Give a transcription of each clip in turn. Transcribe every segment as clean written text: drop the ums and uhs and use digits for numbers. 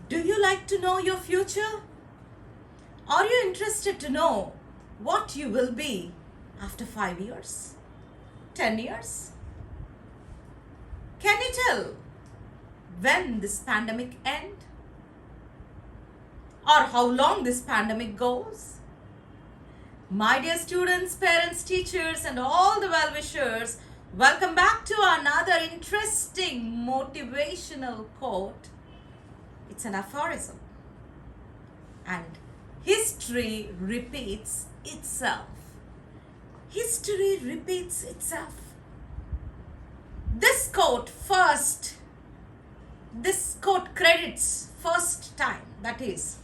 Do you like to know your future? Are you interested to know what you will be after 5 years? 10 years? Can you tell when this pandemic ends? Or how long this pandemic goes? My dear students, parents, teachers, and all the well-wishers, welcome back to another interesting motivational quote. It's an aphorism. And history repeats itself. History repeats itself. This quote credits first time, that is,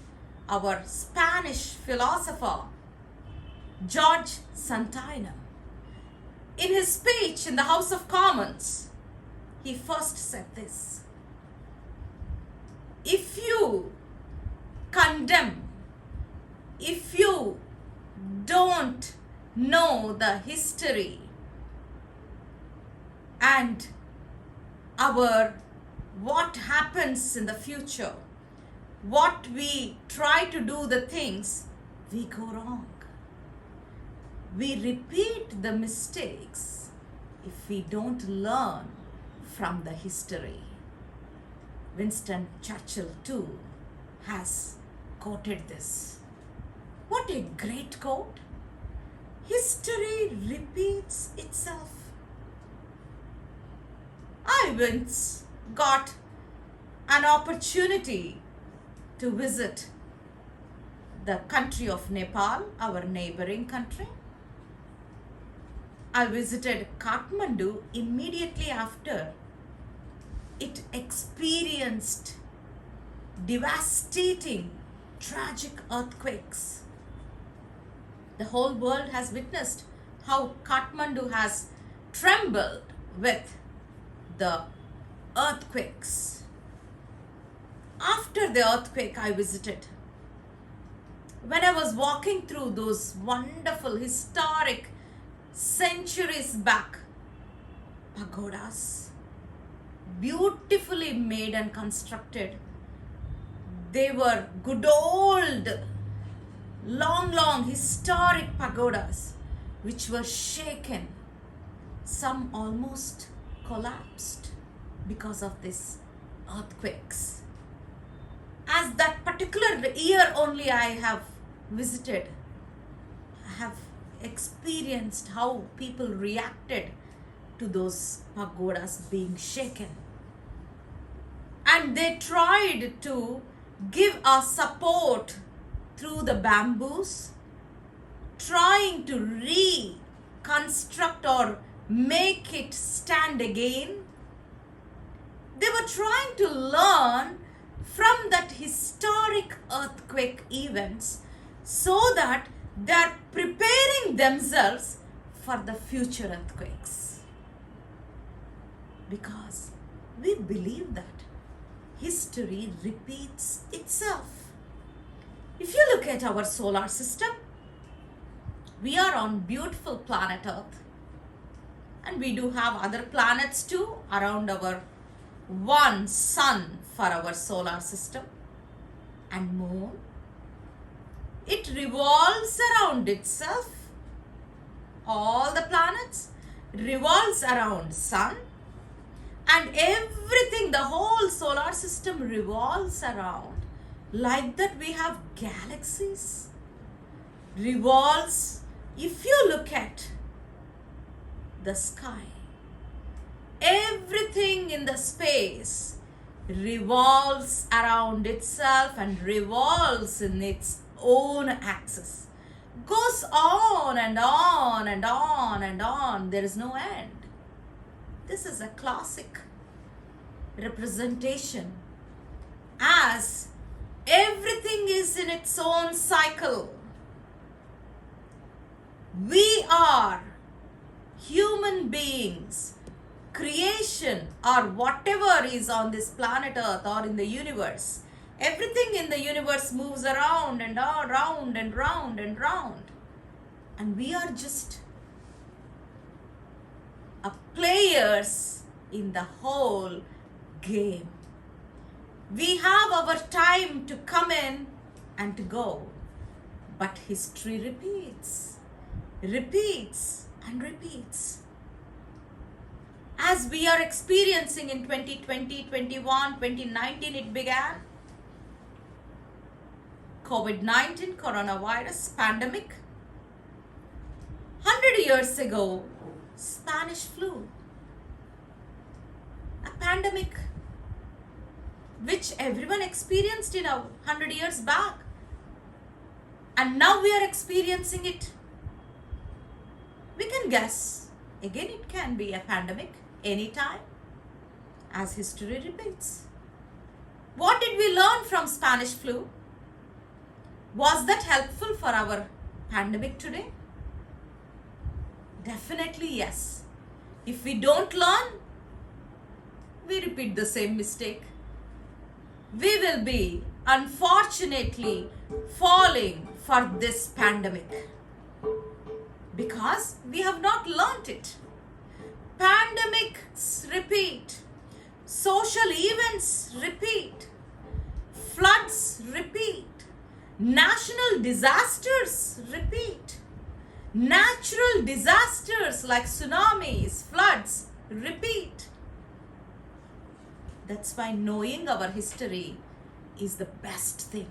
our Spanish philosopher George Santayana. In his speech in the House of Commons, he first said this: if you condemn, if you don't know the history and what happens in the future, what we try to do the things, we go wrong. We repeat the mistakes if we don't learn from the history. Winston Churchill too has quoted this. What a great quote! History repeats itself. I once got an opportunity to visit the country of Nepal, our neighboring country. I visited Kathmandu immediately after it experienced devastating, tragic earthquakes. The whole world has witnessed how Kathmandu has trembled with the earthquakes. After the earthquake, I visited. When I was walking through those wonderful, historic, centuries back pagodas, beautifully made and constructed. They were good old, long historic pagodas which were shaken. Some almost collapsed because of these earthquakes. As that particular year only I have visited, I have experienced how people reacted to those pagodas being shaken. And they tried to give us support through the bamboos, trying to reconstruct or make it stand again. They were trying to learn from that historic earthquake events so that they are preparing themselves for the future earthquakes. Because we believe that history repeats itself. If you look at our solar system, we are on beautiful planet Earth, and we do have other planets too around our one sun for our solar system and moon. It revolves around itself. All the planets revolves around sun, and everything, the whole solar system revolves around. Like that we have galaxies, revolves. If you look at the sky, everything in the space revolves around itself and revolves in its own axis. Goes on and on and on and on. There is no end. This is a classic representation, as everything is in its own cycle. We are human beings, creation, or whatever is on this planet Earth or in the universe. Everything in the universe moves around and round and round and round. And we are just players in the whole game. We have our time to come in and to go. But history repeats, repeats and repeats. As we are experiencing in 2020, 21, 2019, it began. COVID-19, coronavirus, pandemic. 100 years ago, Spanish flu. A pandemic which everyone experienced 100 years back. And now we are experiencing it. We can guess. Again, it can be a pandemic anytime, as history repeats. What did we learn from Spanish flu? Was that helpful for our pandemic today? Definitely yes. If we don't learn, we repeat the same mistake. We will be, unfortunately, falling for this pandemic because we have not learnt it. Pandemics repeat. Social events repeat. Floods repeat. National disasters repeat. Natural disasters like tsunamis, floods repeat. That's why knowing our history is the best thing.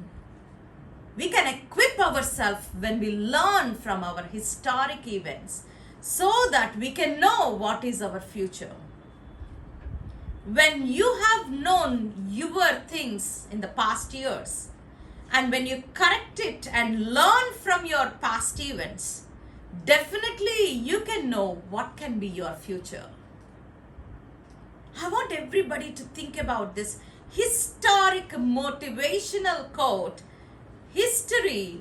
We can equip ourselves when we learn from our historic events so that we can know what is our future. When you have known your things in the past years, and when you correct it and learn from your past events, definitely you can know what can be your future. I want everybody to think about this historic motivational quote. History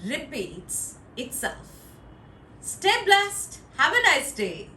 repeats itself. Stay blessed. Have a nice day.